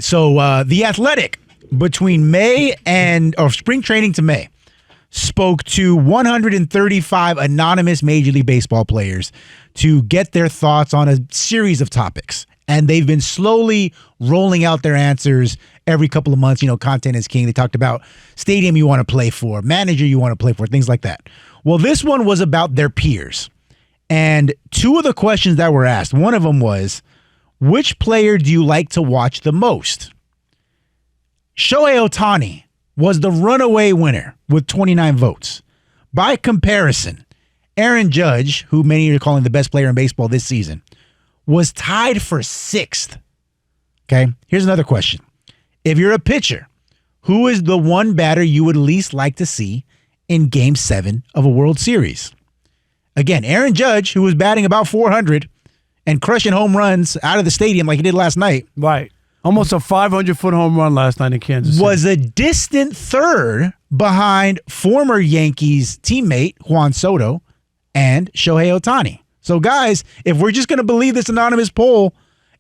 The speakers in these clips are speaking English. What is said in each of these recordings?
So The Athletic, between spring training to May, spoke to 135 anonymous Major League Baseball players to get their thoughts on a series of topics. And they've been slowly rolling out their answers every couple of months. Content is king. They talked about stadium you want to play for, manager you want to play for, things like that. Well, this one was about their peers. And two of the questions that were asked, one of them was, which player do you like to watch the most? Shohei Ohtani was the runaway winner with 29 votes. By comparison, Aaron Judge, who many are calling the best player in baseball this season, was tied for 6th. Okay, here's another question. If you're a pitcher, who is the one batter you would least like to see in Game 7 of a World Series? Again, Aaron Judge, who was batting about 400 and crushing home runs out of the stadium like he did last night. Right. Almost a 500-foot home run last night in Kansas City. Was a distant third behind former Yankees teammate Juan Soto and Shohei Ohtani. So, guys, if we're just going to believe this anonymous poll,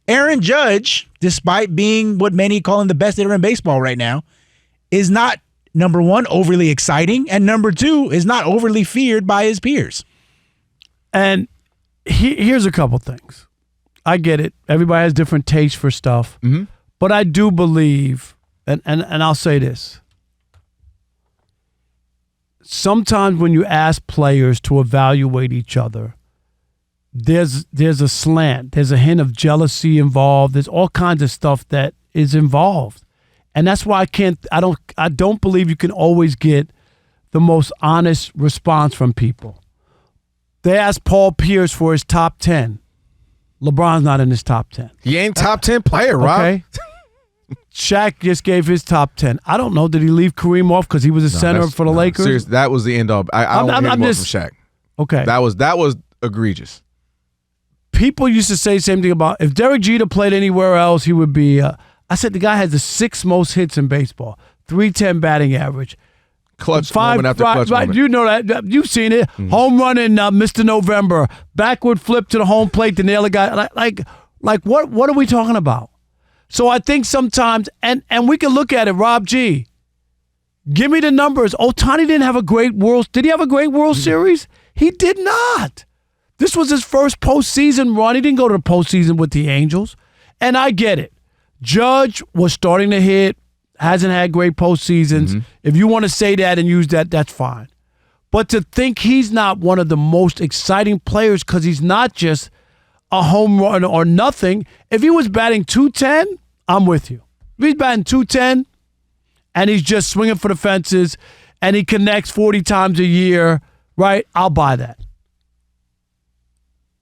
Aaron Judge, despite being what many call him the best hitter in baseball right now, is not, number one, overly exciting, and number two, is not overly feared by his peers. And here's a couple things. I get it. Everybody has different tastes for stuff. Mm-hmm. But I do believe, and I'll say this, sometimes when you ask players to evaluate each other, there's a slant, there's a hint of jealousy involved, there's all kinds of stuff that is involved. And that's why I don't believe you can always get the most honest response from people. They asked Paul Pierce for his top 10. LeBron's not in his top 10. He ain't top 10 player, Rob. Okay. Shaq just gave his top 10. I don't know. Did he leave Kareem off because he was a center for the Lakers? Seriously, that was the end of. I don't hear more from Shaq. Okay. That was egregious. People used to say the same thing about if Derek Jeter played anywhere else, he would be. I said the guy has the 6th most hits in baseball, 310 batting average. Clutch moment after clutch moment. You know that. You've seen it. Mm-hmm. Home run in Mr. November. Backward flip to the home plate to nail a guy. Like what are we talking about? So I think sometimes, and we can look at it, Rob G. Give me the numbers. Ohtani didn't have a great World. Did he have a great World Series? He did not. This was his first postseason run. He didn't go to the postseason with the Angels. And I get it. Judge was starting to hit, hasn't had great postseasons. Mm-hmm. If you want to say that and use that, that's fine. But to think he's not one of the most exciting players because he's not just a home run or nothing. If he was batting 210, I'm with you. If he's batting 210 and he's just swinging for the fences and he connects 40 times a year, right, I'll buy that.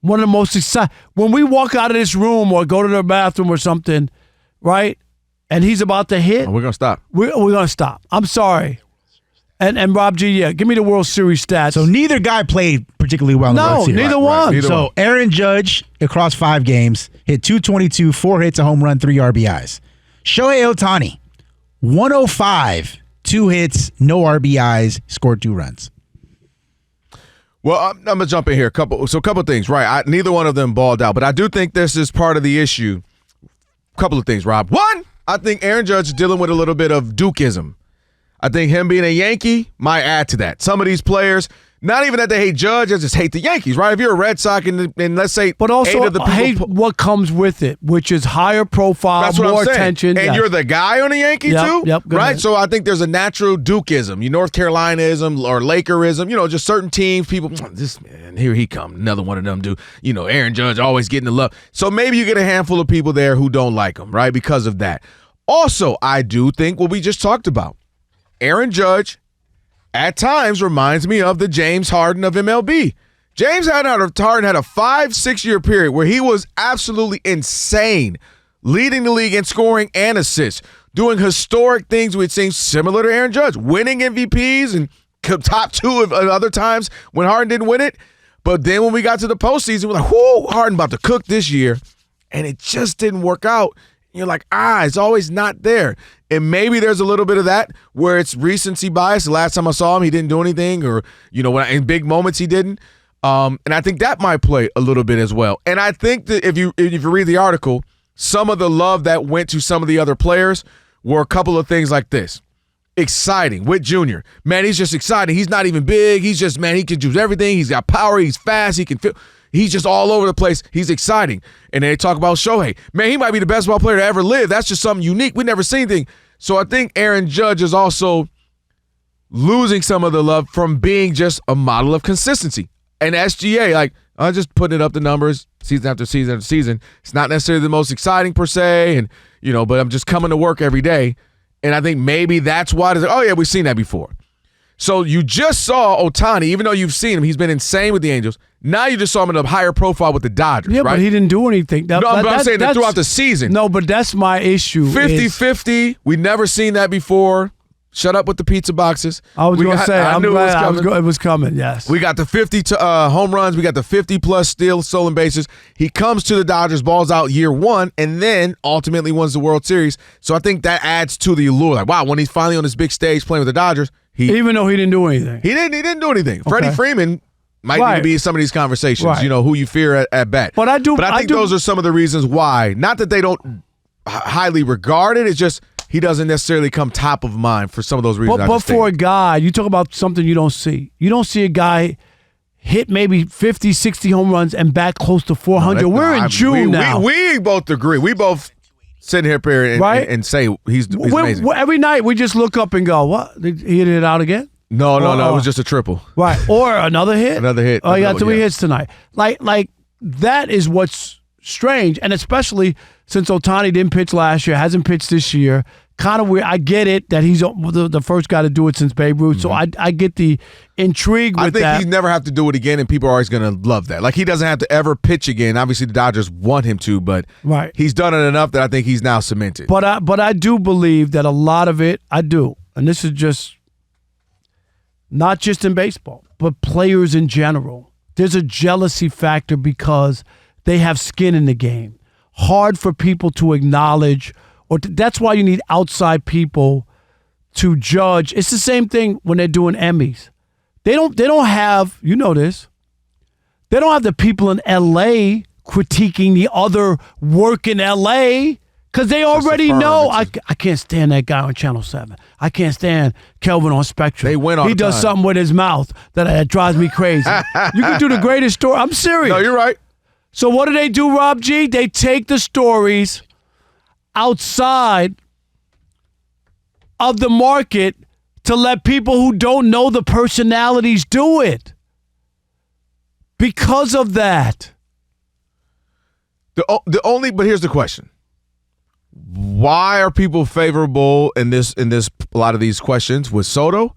One of the most exciting. When we walk out of this room or go to the bathroom or something, right, and he's about to hit. Oh, we're going to stop. We're going to stop. I'm sorry. And Rob G, yeah, give me the World Series stats. So neither guy played particularly well in the World Series. Neither one. Neither so one. Aaron Judge, across 5 games, hit 222, 4 hits, a home run, 3 RBIs. Shohei Ohtani, 105, 2 hits, no RBIs, scored 2 runs. Well, I'm going to jump in here. A couple things. Right, neither one of them balled out, but I do think this is part of the issue. A couple of things, Rob. One, I think Aaron Judge is dealing with a little bit of Dukeism. I think him being a Yankee might add to that. Some of these players, not even that they hate Judge, they just hate the Yankees, right? If you're a Red Sox and let's say but also 8 of the people hate what comes with it, which is higher profile, that's what more I'm saying. attention. And you're the guy on the Yankee too? Yep, right? ahead. So I think there's a natural Dukeism, North Carolinaism or Lakerism, just certain teams, people, this man, here he come, another one of them do, Aaron Judge always getting the love. So maybe you get a handful of people there who don't like him, right? Because of that. Also, I do think what we just talked about, Aaron Judge at times reminds me of the James Harden of MLB. James Harden had a 5-6 year period where he was absolutely insane, leading the league in scoring and assists, doing historic things which seem similar to Aaron Judge, winning MVPs and top 2 of other times when Harden didn't win it. But then when we got to the postseason, we're like, whoo, Harden about to cook this year. And it just didn't work out. You're like, it's always not there. And maybe there's a little bit of that where it's recency bias. The last time I saw him, he didn't do anything, or, when in big moments he didn't. And I think that might play a little bit as well. And I think that if you read the article, some of the love that went to some of the other players were a couple of things like this. Exciting. Witt Jr. Man, he's just exciting. He's not even big. He's just, man, he can do everything. He's got power. He's fast. He can feel. He's just all over the place. He's exciting. And then they talk about Shohei. Man, he might be the best ball player to ever live. That's just something unique. We never seen anything. So I think Aaron Judge is also losing some of the love from being just a model of consistency. And SGA, like, I'm just putting up the numbers season after season after season. It's not necessarily the most exciting per se, and but I'm just coming to work every day. And I think maybe that's why. Oh, yeah, we've seen that before. So you just saw Ohtani, even though you've seen him, he's been insane with the Angels. Now you just saw him in a higher profile with the Dodgers, yeah, right? but he didn't do anything. I'm saying that throughout the season. No, but that's my issue. 50-50. We've never seen that before. Shut up with the pizza boxes. I was going to say, I I'm knew glad it was coming, yes. We got the 50 home runs. We got the 50-plus steals, stolen bases. He comes to the Dodgers, balls out year one, and then ultimately wins the World Series. So I think that adds to the allure. Like, wow, when he's finally on this big stage playing with the Dodgers, even though he didn't do anything. He didn't do anything. Okay. Freddie Freeman might need to be in some of these conversations, right. Who you fear at bat. But I think those are some of the reasons why. Not that they don't highly regard it. It's just he doesn't necessarily come top of mind for some of those reasons. But for a guy, you talk about something you don't see. You don't see a guy hit maybe 50, 60 home runs and bat close to 400. We're in June now. We both agree. We both sit here and say he's amazing. Every night we just look up and go, what? He hit it out again? No. It was just a triple. Right. Or another hit? Another hit. Oh, he got 3 hits tonight. Like that is what's strange, and especially since Ohtani didn't pitch last year, hasn't pitched this year. Kind of weird. I get it that he's the first guy to do it since Babe Ruth, so I get the intrigue with that. I think he'd never have to do it again, and people are always going to love that. Like, he doesn't have to ever pitch again. Obviously, the Dodgers want him to, but he's done it enough that I think he's now cemented. But I do believe that a lot of it, I do, and this is just not just in baseball, but players in general. There's a jealousy factor because they have skin in the game. Hard for people to acknowledge. That's why you need outside people to judge. It's the same thing when they're doing Emmys. They don't have, you know this, they don't have the people in L.A. critiquing the other work in L.A. because they already know. I can't stand that guy on Channel 7. I can't stand Kelvin on Spectrum. They win all He the does time. something with his mouth that drives me crazy. You can do the greatest story. I'm serious. No, you're right. So what do, Rob G? They take the stories outside of the market to let people who don't know the personalities do it. Because of that. But here's the question. Why are people favorable in this a lot of these questions with Soto?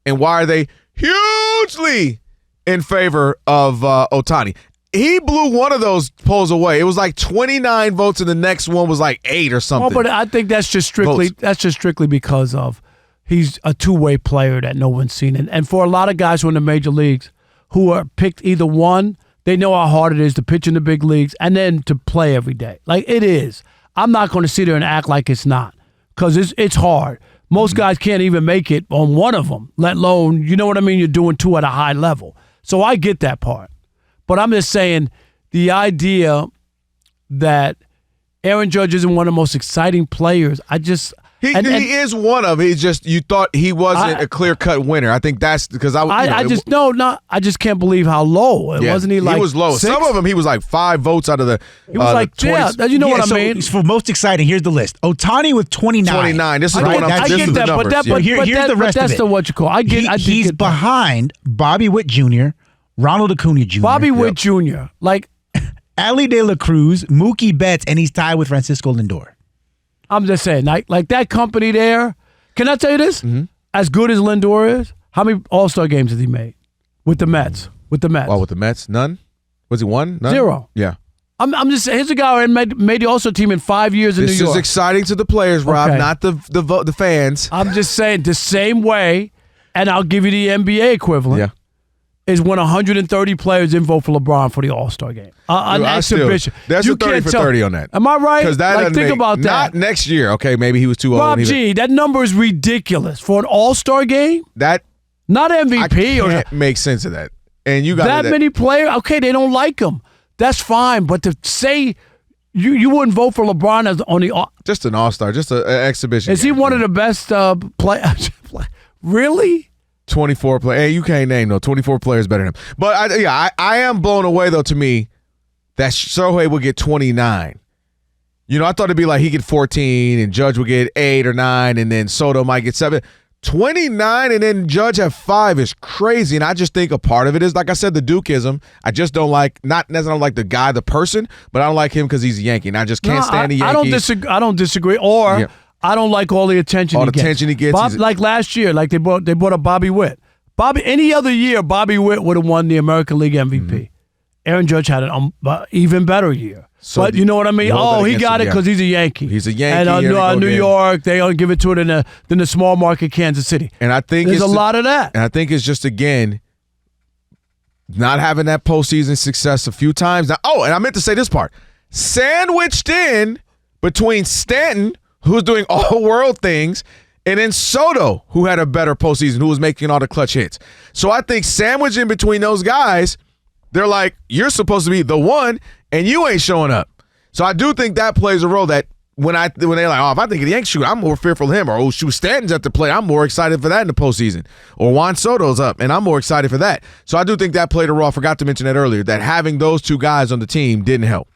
And why are they hugely in favor of Ohtani? He blew one of those polls away. It was like 29 votes, and the next one was like 8 or something. Well, but I think that's just strictly because of he's a two-way player that no one's seen. And for a lot of guys who are in the major leagues who are picked either one, they know how hard it is to pitch in the big leagues and then to play every day. Like, it is. I'm not going to sit there and act like it's not because it's hard. Most guys can't even make it on one of them, let alone, you know what I mean, you're doing 2 at a high level. So I get that part. But I'm just saying the idea that Aaron Judge isn't one of the most exciting players, He is one of. He's just, you thought he wasn't a clear-cut winner. I think that's because I just can't believe how low. Wasn't he like he was low. 6? Some of them he was like 5 votes out of the He was like, 20, you know what I mean? For most exciting, here's the list. Ohtani with 29. 29. This is the one I'm I get that, but here's the rest of it. That's the what you call. He's behind Bobby Witt Jr., Ronald Acuna Jr. Bobby Witt Jr. Like Ali De La Cruz, Mookie Betts, and he's tied with Francisco Lindor. I'm just saying, like that company there. Can I tell you this? Mm-hmm. As good as Lindor is, how many All-Star games has he made with the Mets? With the Mets? Well, with the Mets, none. Was he one? None? 0. Yeah. I'm just saying. Here's a guy who made the All-Star team in 5 years in New York. This is exciting to the players, Rob, not the fans. I'm just saying the same way, and I'll give you the NBA equivalent. Yeah. Is when 130 players didn't vote for LeBron for the All-Star game. An exhibition. That's a 30 for 30 on that. Am I right? Because that think about Not that. next year. Okay, maybe he was too old. Rob G, that number is ridiculous for an All-Star game. Not MVP. I can't make sense of that. And you got that many players. Okay, they don't like him. That's fine. But to say You wouldn't vote for LeBron as on the just an all-star, just an exhibition. Is he one of the best players? Really? 24 players. Hey, you can't name 24 players better than him. But I am blown away though. To me, that Shohei would get 29. You know, I thought it'd be like he get 14 and Judge would get 8 or 9, and then Soto might get 7. 29 and then Judge have 5 is crazy. And I just think a part of it is, like I said, the Dukeism. I just don't like, not necessarily like the guy, the person, but I don't like him because he's a Yankee. And I just can't stand the Yankees. I don't disagree. Or I don't like all the attention he gets. Like last year, like they brought up Bobby Witt. Any other year, Bobby Witt would have won the American League MVP. Mm-hmm. Aaron Judge had an even better year. So but you know what I mean? He got it because he's a Yankee. He's a Yankee. And New York, they don't give it to it in the small market Kansas City. And I think there's a lot of that. And I think it's just, again, not having that postseason success a few times. Now, and I meant to say this part. Sandwiched in between Stanton, who's doing all-world things, and then Soto, who had a better postseason, who was making all the clutch hits. So I think sandwiched in between those guys, they're like, you're supposed to be the one, and you ain't showing up. So I do think that plays a role that when they're like, if I think of the Yankees, shoot, I'm more fearful of him. Or, Stanton's at the plate, I'm more excited for that in the postseason. Or Juan Soto's up, and I'm more excited for that. So I do think that played a role. I forgot to mention that earlier, that having those two guys on the team didn't help.